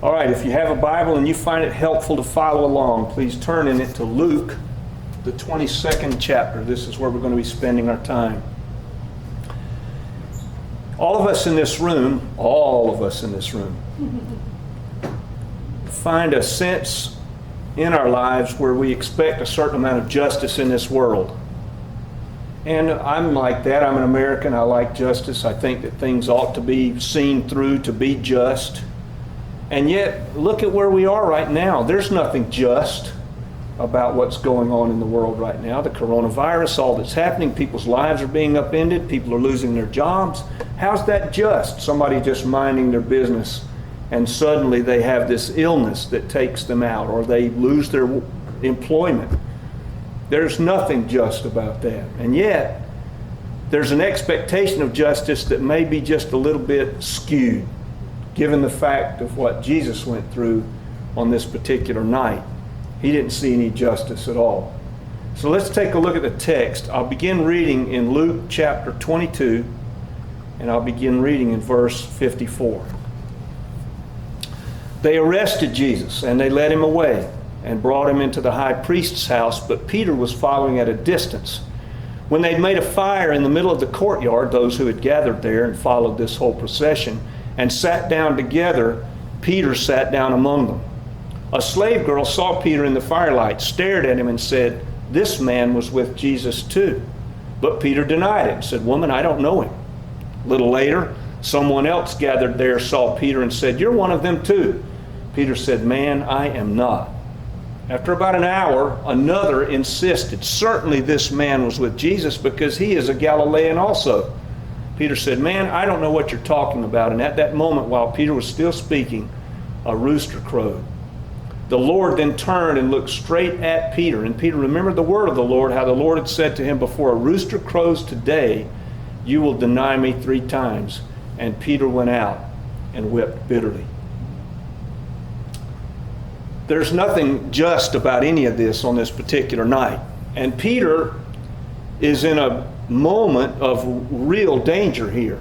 All right, if you have a Bible and you find it helpful to follow along, please turn in it to Luke, the 22nd chapter. This is where we're going to be spending our time. All of us in this room, find a sense in our lives where we expect a certain amount of justice in this world. And I'm like that. I'm an American. I like justice. I think that things ought to be seen through to be just. And yet, look at where we are right now. There's nothing just about what's going on in the world right now. The coronavirus, all that's happening, people's lives are being upended, people are losing their jobs. How's that just? Somebody just minding their business, and suddenly they have this illness that takes them out, or they lose their employment. There's nothing just about that. And yet, there's an expectation of justice that may be just a little bit skewed, given the fact of what Jesus went through on this particular night. He didn't see any justice at all. So let's take a look at the text. I'll begin reading in Luke chapter 22, and I'll begin reading in verse 54. They arrested Jesus, and they led him away, and brought him into the high priest's house, but Peter was following at a distance. When they'd made a fire in the middle of the courtyard, those who had gathered there and followed this whole procession, and sat down together, Peter sat down among them. A slave girl saw Peter in the firelight, stared at him, and said, "This man was with Jesus too." But Peter denied it and said, "Woman, I don't know him." A little later, someone else gathered there saw Peter and said, "You're one of them too." Peter said, "Man, I am not." After about an hour, another insisted, "Certainly this man was with Jesus, because he is a Galilean also." Peter said, "Man, I don't know what you're talking about." And at that moment, while Peter was still speaking, a rooster crowed. The Lord then turned and looked straight at Peter. And Peter remembered the word of the Lord, how the Lord had said to him, "Before a rooster crows today, you will deny me 3 times. And Peter went out and wept bitterly. There's nothing just about any of this on this particular night. And Peter is in a moment of real danger here.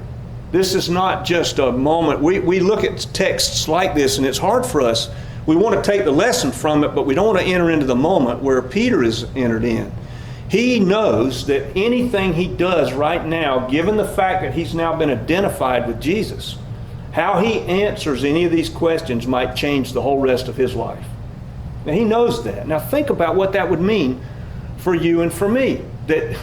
This is not just a moment. We look at texts like this and it's hard for us. We want to take the lesson from it, but we don't want to enter into the moment where Peter is entered in. He knows that anything he does right now, given the fact that he's now been identified with Jesus, how he answers any of these questions might change the whole rest of his life. Now he knows that. Now think about what that would mean for you and for me. That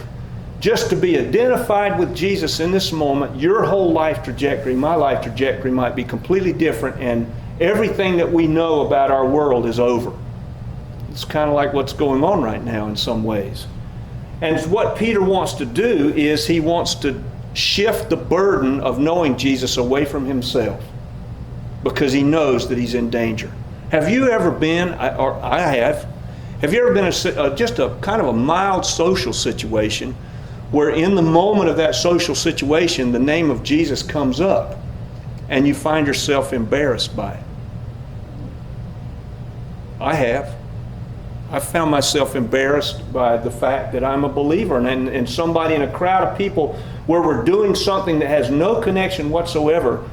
just to be identified with Jesus in this moment, your whole life trajectory, my life trajectory might be completely different, and everything that we know about our world is over. It's kind of like what's going on right now in some ways. And what Peter wants to do is he wants to shift the burden of knowing Jesus away from himself, because he knows that he's in danger. Have you ever been, or I have you ever been in just a kind of a mild social situation where in the moment of that social situation the name of Jesus comes up and you find yourself embarrassed by it? I have. I found myself embarrassed by the fact that I'm a believer, and somebody in a crowd of people where we're doing something that has no connection whatsoever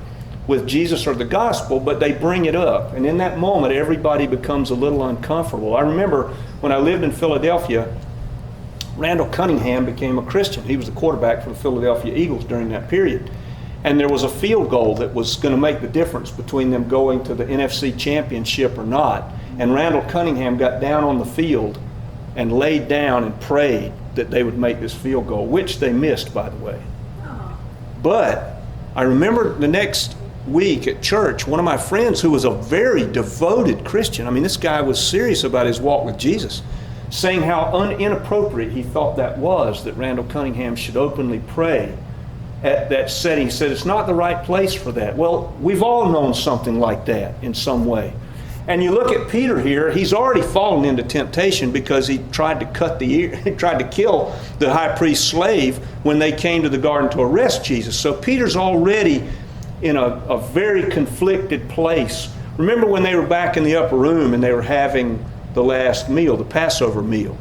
with Jesus or the gospel, but they bring it up. And in that moment, everybody becomes a little uncomfortable. I remember when I lived in Philadelphia, Randall Cunningham became a Christian. He was the quarterback for the Philadelphia Eagles during that period. And there was a field goal that was going to make the difference between them going to the NFC Championship or not. And Randall Cunningham got down on the field and laid down and prayed that they would make this field goal, which they missed, by the way. But I remember the next week at church, one of my friends who was a very devoted Christian, I mean, this guy was serious about his walk with Jesus, saying how inappropriate he thought that was, that Randall Cunningham should openly pray at that setting. He said, it's not the right place for that. Well, we've all known something like that in some way. And you look at Peter here, he's already fallen into temptation because he tried to cut the ear, he tried to kill the high priest's slave when they came to the garden to arrest Jesus. So Peter's already in a very conflicted place. Remember when they were back in the upper room and they were having the last meal, the Passover meal.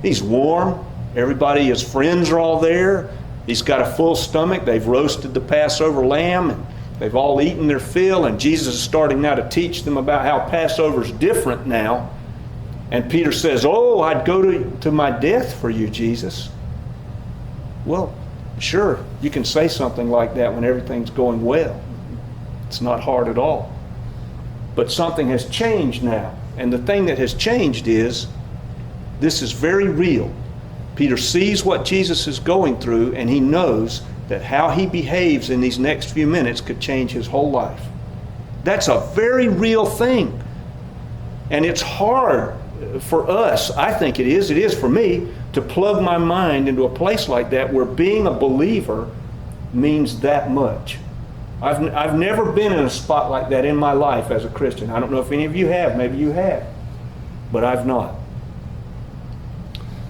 He's warm, everybody, his friends are all there. He's got a full stomach. They've roasted the Passover lamb, They've all eaten their fill, and Jesus is starting now to teach them about how Passover's different now. And Peter says, "Oh, I'd go to my death for you, Jesus." Well, sure, you can say something like that when everything's going well. It's not hard at all. But something has changed now. And the thing that has changed is, this is very real. Peter sees what Jesus is going through, and he knows that how he behaves in these next few minutes could change his whole life. That's a very real thing. And it's hard for us, I think it is for me, to plug my mind into a place like that where being a believer means that much. I've never been in a spot like that in my life as a Christian. I don't know if any of you have. Maybe you have. But I've not.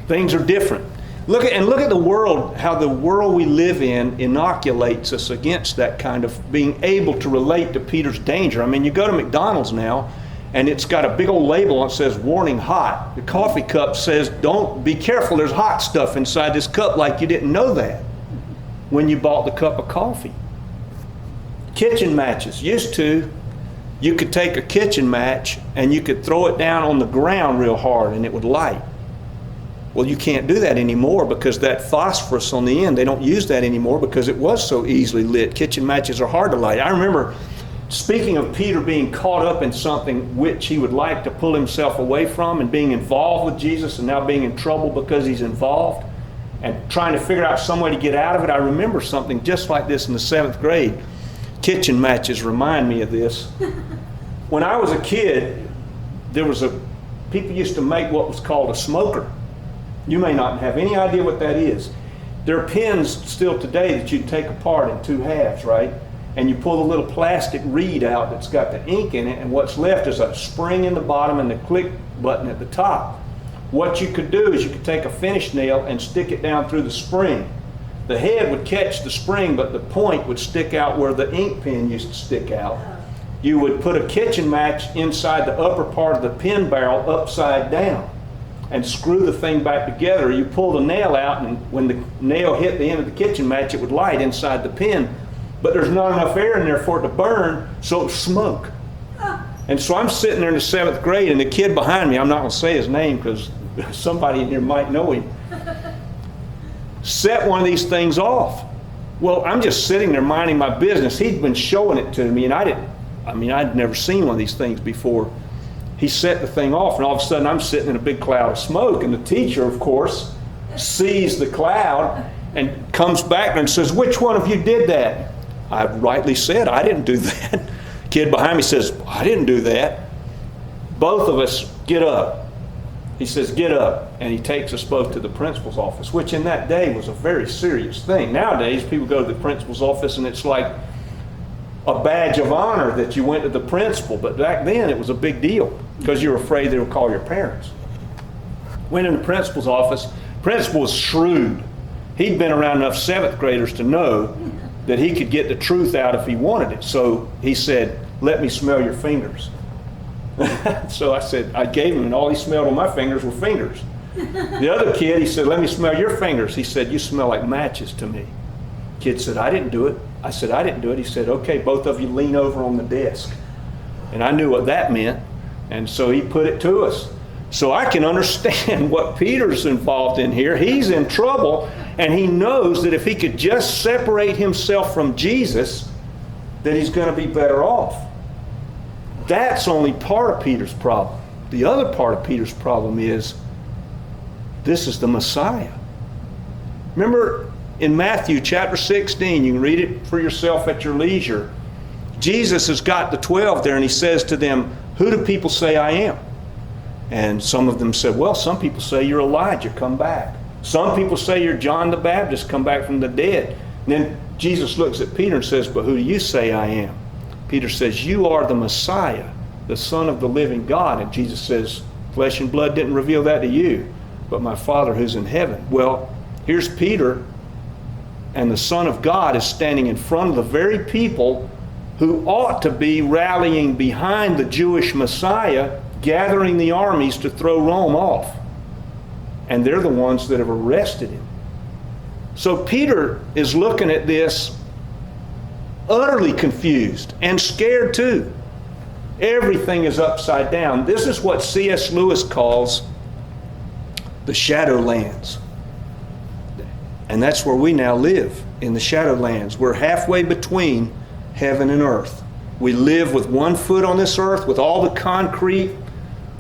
Things are different. Look at the world, how the world we live in inoculates us against that kind of being able to relate to Peter's danger. I mean, you go to McDonald's now, and it's got a big old label on it that says warning hot. The coffee cup says, don't be careful, there's hot stuff inside this cup, like you didn't know that when you bought the cup of coffee. Kitchen matches. Used to, you could take a kitchen match and you could throw it down on the ground real hard and it would light. Well, you can't do that anymore because that phosphorus on the end, they don't use that anymore because it was so easily lit. Kitchen matches are hard to light. I remember, speaking of Peter being caught up in something which he would like to pull himself away from and being involved with Jesus and now being in trouble because he's involved and trying to figure out some way to get out of it, I remember something just like this in the 7th grade. Kitchen matches remind me of this. When I was a kid, people used to make what was called a smoker. You may not have any idea what that is. There are pins still today that you take apart in 2 halves, right? And you pull the little plastic reed out that's got the ink in it, and what's left is a spring in the bottom and the click button at the top. What you could do is you could take a finish nail and stick it down through the spring. The head would catch the spring, but the point would stick out where the ink pen used to stick out. You would put a kitchen match inside the upper part of the pen barrel upside down and screw the thing back together. You pull the nail out, and when the nail hit the end of the kitchen match, it would light inside the pen. But there's not enough air in there for it to burn, so it would smoke. And so I'm sitting there in the 7th grade, and the kid behind me, I'm not going to say his name because somebody in here might know him, set one of these things off. Well, I'm just sitting there minding my business. He'd been showing it to me, and I'd never seen one of these things before. He set the thing off, and all of a sudden I'm sitting in a big cloud of smoke, and the teacher, of course, sees the cloud and comes back and says, "Which one of you did that?" I rightly said, "I didn't do that." Kid behind me says, "I didn't do that." Both of us get up. He says, "Get up," and he takes us both to the principal's office, which in that day was a very serious thing. Nowadays, people go to the principal's office and it's like a badge of honor that you went to the principal, but back then it was a big deal because you were afraid they would call your parents. Went in the principal's office. Principal was shrewd. He'd been around enough 7th graders to know that he could get the truth out if he wanted it. So he said, "Let me smell your fingers." So I gave him, and all he smelled on my fingers were fingers. The other kid, he said, "Let me smell your fingers." He said, "You smell like matches to me." Kid said, "I didn't do it." I said, "I didn't do it." He said, "Okay, both of you lean over on the desk." And I knew what that meant, and so he put it to us. So I can understand what Peter's involved in here. He's in trouble, and he knows that if he could just separate himself from Jesus, that he's going to be better off. That's only part of Peter's problem. The other part of Peter's problem is, this is the Messiah. Remember in Matthew chapter 16, you can read it for yourself at your leisure. Jesus has got the 12 there, and he says to them, "Who do people say I am?" And some of them said, "Well, some people say you're Elijah, come back. Some people say you're John the Baptist, come back from the dead." And then Jesus looks at Peter and says, "But who do you say I am?" Peter says, "You are the Messiah, the Son of the living God." And Jesus says, "Flesh and blood didn't reveal that to you, but my Father who's in heaven." Well, here's Peter, and the Son of God is standing in front of the very people who ought to be rallying behind the Jewish Messiah, gathering the armies to throw Rome off. And they're the ones that have arrested him. So Peter is looking at this utterly confused and scared too. Everything is upside down. This is what C.S. Lewis calls the Shadowlands. And that's where we now live, in the Shadowlands. We're halfway between heaven and earth. We live with one foot on this earth, with all the concrete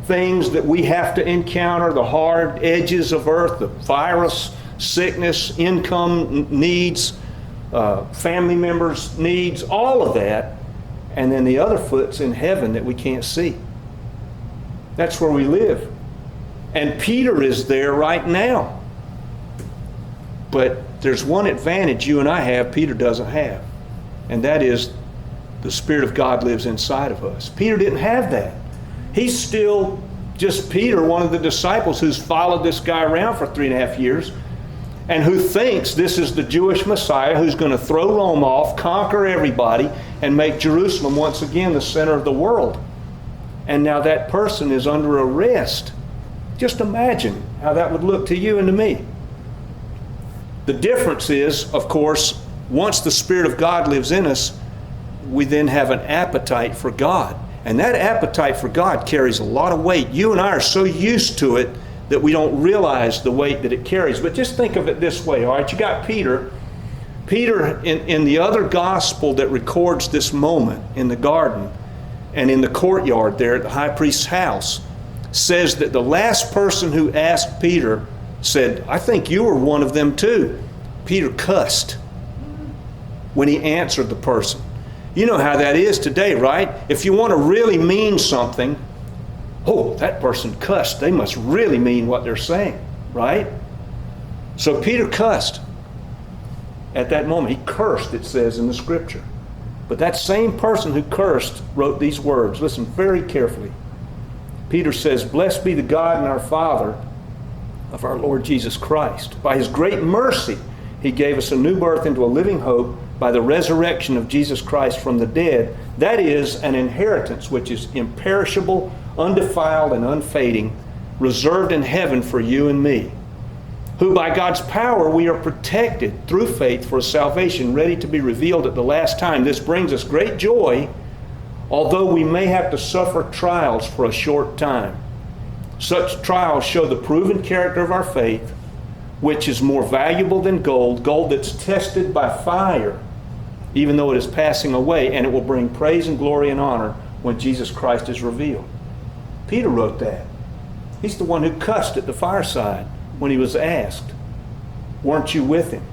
things that we have to encounter, the hard edges of earth, the virus, sickness, income needs, family members' needs, all of that. And then the other foot's in heaven that we can't see. That's where we live. And Peter is there right now. But there's one advantage you and I have Peter doesn't have. And that is the Spirit of God lives inside of us. Peter didn't have that. He's still just Peter, one of the disciples who's followed this guy around for 3.5 years and who thinks this is the Jewish Messiah who's going to throw Rome off, conquer everybody, and make Jerusalem once again the center of the world. And now that person is under arrest. Just imagine how that would look to you and to me. The difference is, of course, once the Spirit of God lives in us, we then have an appetite for God. And that appetite for God carries a lot of weight. You and I are so used to it that we don't realize the weight that it carries. But just think of it this way, all right? You got Peter. Peter, in the other gospel that records this moment in the garden and in the courtyard there at the high priest's house, says that the last person who asked Peter said, I think you were one of them too. Peter cussed when he answered the person. You know how that is today, right? If you want to really mean something, oh, that person cussed. They must really mean what they're saying, right? So Peter cussed at that moment. He cursed, it says in the scripture. But that same person who cursed wrote these words. Listen very carefully. Peter says, Blessed be the God and our Father of our Lord Jesus Christ. By his great mercy, he gave us a new birth into a living hope by the resurrection of Jesus Christ from the dead. That is an inheritance which is imperishable, undefiled, and unfading, reserved in heaven for you and me, who by God's power we are protected through faith for a salvation ready to be revealed at the last time. This brings us great joy, although we may have to suffer trials for a short time. Such trials show the proven character of our faith, which is more valuable than gold, gold that's tested by fire, even though it is passing away, and it will bring praise and glory and honor when Jesus Christ is revealed. Peter wrote that. He's the one who cussed at the fireside when he was asked, weren't you with him?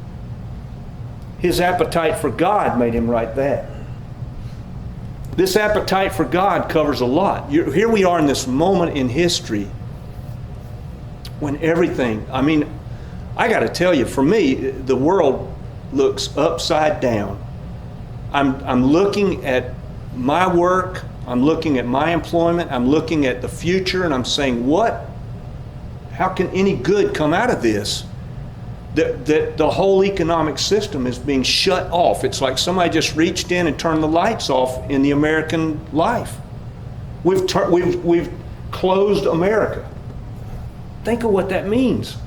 His appetite for God made him write that. This appetite for God covers a lot. Here we are in this moment in history when everything, I got to tell you, for me, the world looks upside down. I'm looking at my work, I'm looking at my employment, I'm looking at the future, and I'm saying, how can any good come out of this? That the whole economic system is being shut off. It's like somebody just reached in and turned the lights off in the American life. We've closed America. Think of what that means.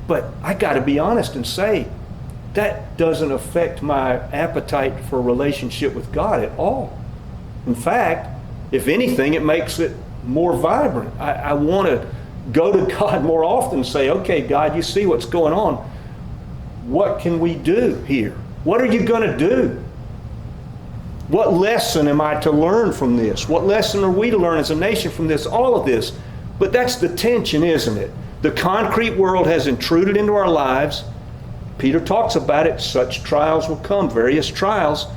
But I got to be honest and say, that doesn't affect my appetite for a relationship with God at all. In fact, if anything, it makes it more vibrant. I want to go to God more often and say, okay, God, you see what's going on. What can we do here? What are you going to do? What lesson am I to learn from this? What lesson are we to learn as a nation from this? All of this. But that's the tension, isn't it? The concrete world has intruded into our lives. Peter talks about it. Such trials will come, various trials.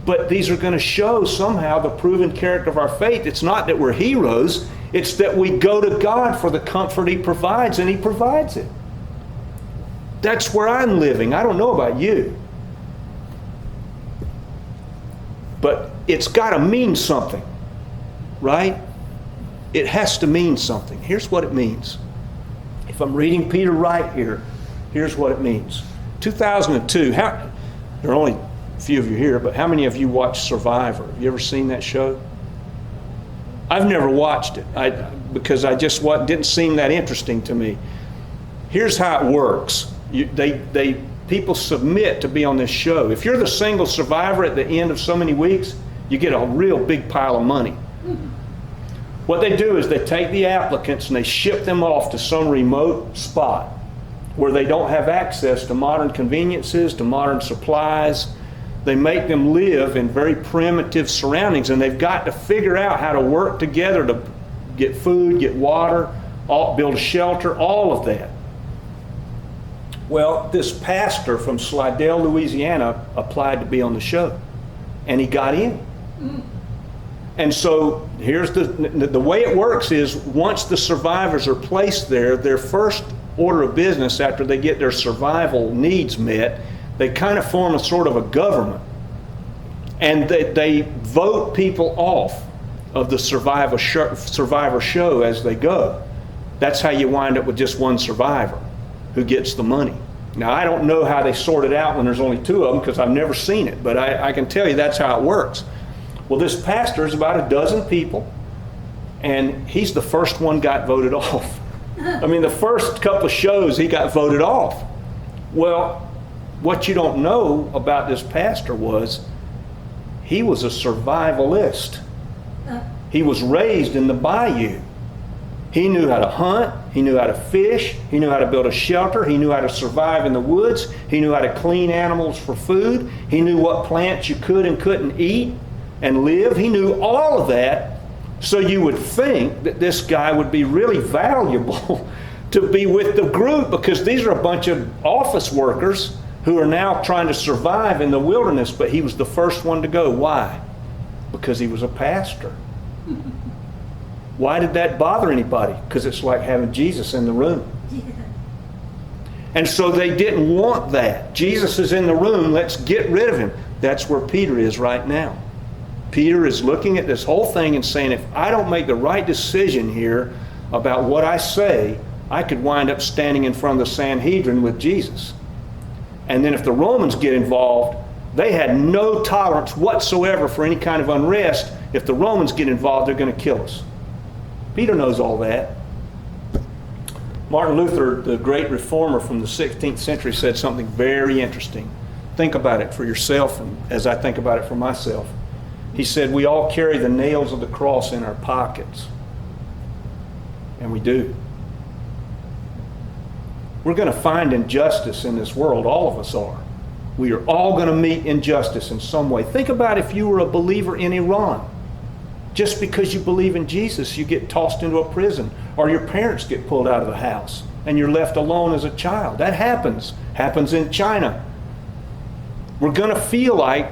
But these are going to show somehow the proven character of our faith. It's not that we're heroes. It's that we go to God for the comfort he provides, and he provides it. That's where I'm living. I don't know about you. But it's got to mean something, right? It has to mean something. Here's what it means. If I'm reading Peter right here, here's what it means. 2002, there are only a few of you here, but how many of you watched Survivor? Have you ever seen that show? I've never watched it because I just didn't seem that interesting to me. Here's how it works. They people submit to be on this show. If you're the single survivor at the end of so many weeks, you get a real big pile of money. What they do is they take the applicants and they ship them off to some remote spot where they don't have access to modern conveniences, to modern supplies. They make them live in very primitive surroundings, and they've got to figure out how to work together to get food, get water, build a shelter, all of that. Well, this pastor from Slidell, Louisiana applied to be on the show, and he got in. And so here's the way it works is once the survivors are placed there, their first order of business after they get their survival needs met, they kind of form a sort of a government. And they vote people off of the survivor show as they go. That's how you wind up with just one survivor who gets the money. Now, I don't know how they sort it out when there's only two of them because I've never seen it, but I can tell you that's how it works. Well, this pastor is about a dozen people, and he's the first one got voted off. I mean, the first couple of shows he got voted off. Well, what you don't know about this pastor was he was a survivalist. He was raised in the bayou. He knew how to hunt, he knew how to fish, he knew how to build a shelter, he knew how to survive in the woods, he knew how to clean animals for food, he knew what plants you could and couldn't eat and live. He knew all of that. So you would think that this guy would be really valuable to be with the group, because these are a bunch of office workers who are now trying to survive in the wilderness, but he was the first one to go. Why? Because he was a pastor. Why did that bother anybody? Because it's like having Jesus in the room. And so they didn't want that. Jesus is in the room, let's get rid of him. That's where Peter is right now. Peter is looking at this whole thing and saying, if I don't make the right decision here about what I say, I could wind up standing in front of the Sanhedrin with Jesus. And then if the Romans get involved, they had no tolerance whatsoever for any kind of unrest. If the Romans get involved, they're going to kill us. Peter knows all that. Martin Luther, the great reformer from the 16th century, said something very interesting. Think about it for yourself, and as I think about it for myself. He said, we all carry the nails of the cross in our pockets. And we do. We're going to find injustice in this world. All of us are. We are all going to meet injustice in some way. Think about if you were a believer in Iran. Just because you believe in Jesus, you get tossed into a prison, or your parents get pulled out of the house, and you're left alone as a child. That happens. Happens in China. We're going to feel like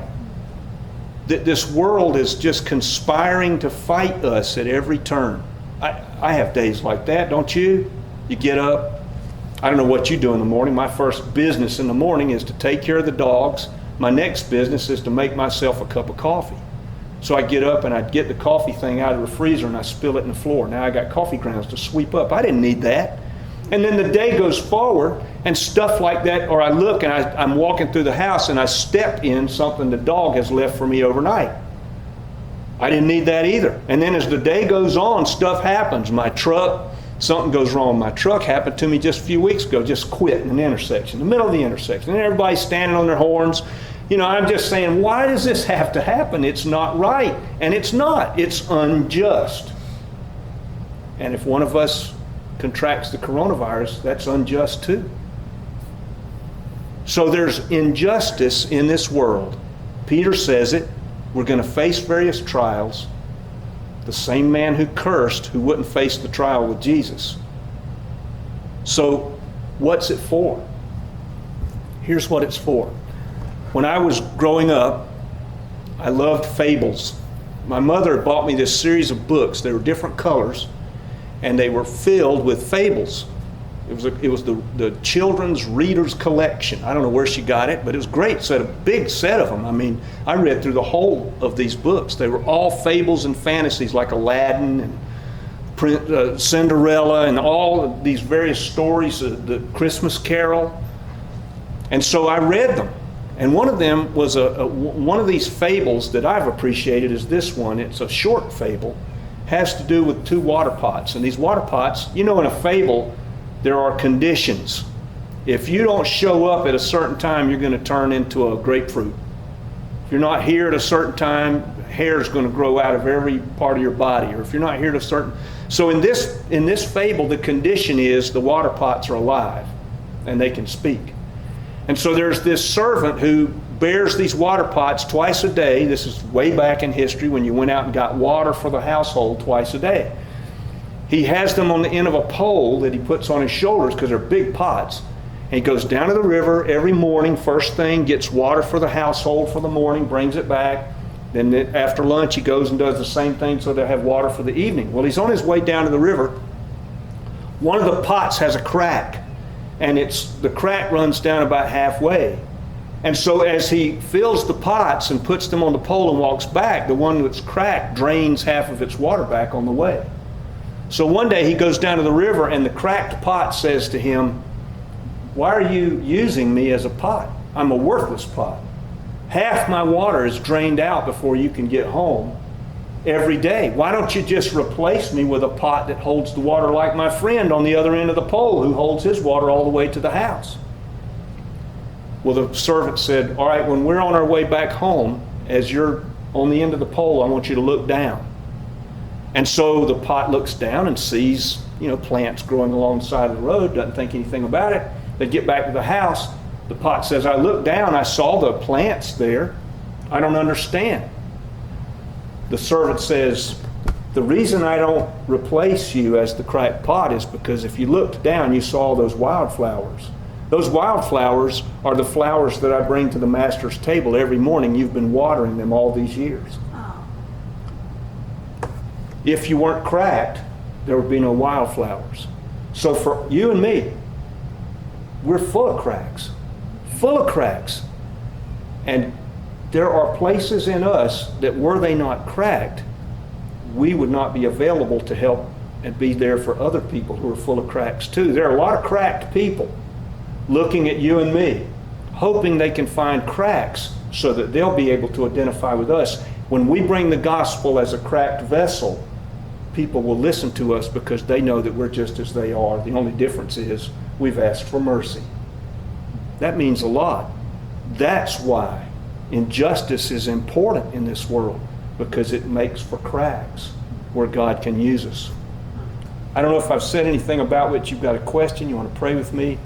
that this world is just conspiring to fight us at every turn. I have days like that, don't you? You get up. I don't know what you do in the morning. My first business in the morning is to take care of the dogs. My next business is to make myself a cup of coffee. So I get up and I get the coffee thing out of the freezer and I spill it in the floor. Now I got coffee grounds to sweep up. I didn't need that. And then the day goes forward and stuff like that, or I look and I'm walking through the house and I step in something the dog has left for me overnight. I didn't need that either. And then as the day goes on, stuff happens. My truck, something goes wrong. My truck happened to me just a few weeks ago, just quit in an intersection, in the middle of the intersection. And everybody's standing on their horns. You know, I'm just saying, why does this have to happen? It's not right. And it's not. It's unjust. And if one of us contracts the coronavirus, that's unjust too. So there's injustice in this world. Peter says it. We're going to face various trials. The same man who cursed, who wouldn't face the trial with Jesus. So what's it for? Here's what it's for. When I was growing up, I loved fables. My mother bought me this series of books. They were different colors, and they were filled with fables. It was the children's reader's collection. I don't know where she got it, but it was great. A big set of them. I mean, I read through the whole of these books. They were all fables and fantasies like Aladdin and Cinderella and all of these various stories, the Christmas Carol. And so I read them. And one of them was one of these fables that I've appreciated is this one. It's a short fable. Has to do with two water pots. And these water pots, you know, in a fable, there are conditions. If you don't show up at a certain time, you're going to turn into a grapefruit. If you're not here at a certain time, hair is going to grow out of every part of your body. Or if you're not here at a certain... So in this fable, the condition is the water pots are alive and they can speak. And so there's this servant who bears these water pots twice a day. This is way back in history when you went out and got water for the household twice a day. He has them on the end of a pole that he puts on his shoulders because they're big pots. And he goes down to the river every morning, first thing, gets water for the household for the morning, brings it back. Then after lunch he goes and does the same thing so they'll have water for the evening. Well, he's on his way down to the river. One of the pots has a crack, and the crack runs down about halfway. And so as he fills the pots and puts them on the pole and walks back, the one that's cracked drains half of its water back on the way. So one day he goes down to the river and the cracked pot says to him, "Why are you using me as a pot? I'm a worthless pot. Half my water is drained out before you can get home every day. Why don't you just replace me with a pot that holds the water like my friend on the other end of the pole who holds his water all the way to the house?" Well, the servant said, "All right, when we're on our way back home, as you're on the end of the pole, I want you to look down." And so the pot looks down and sees, plants growing alongside of the road, doesn't think anything about it. They get back to the house. The pot says, "I looked down, I saw the plants there. I don't understand." The servant says, "The reason I don't replace you as the cracked pot is because if you looked down, you saw those wildflowers. Those wildflowers are the flowers that I bring to the master's table every morning. You've been watering them all these years. If you weren't cracked, there would be no wildflowers." So for you and me, we're full of cracks. Full of cracks. And there are places in us that were they not cracked, we would not be available to help and be there for other people who are full of cracks too. There are a lot of cracked people looking at you and me, hoping they can find cracks so that they'll be able to identify with us. When we bring the gospel as a cracked vessel, people will listen to us because they know that we're just as they are. The only difference is we've asked for mercy. That means a lot. That's why injustice is important in this world, because it makes for cracks where God can use us. I don't know if I've said anything about which you've got a question, you want to pray with me.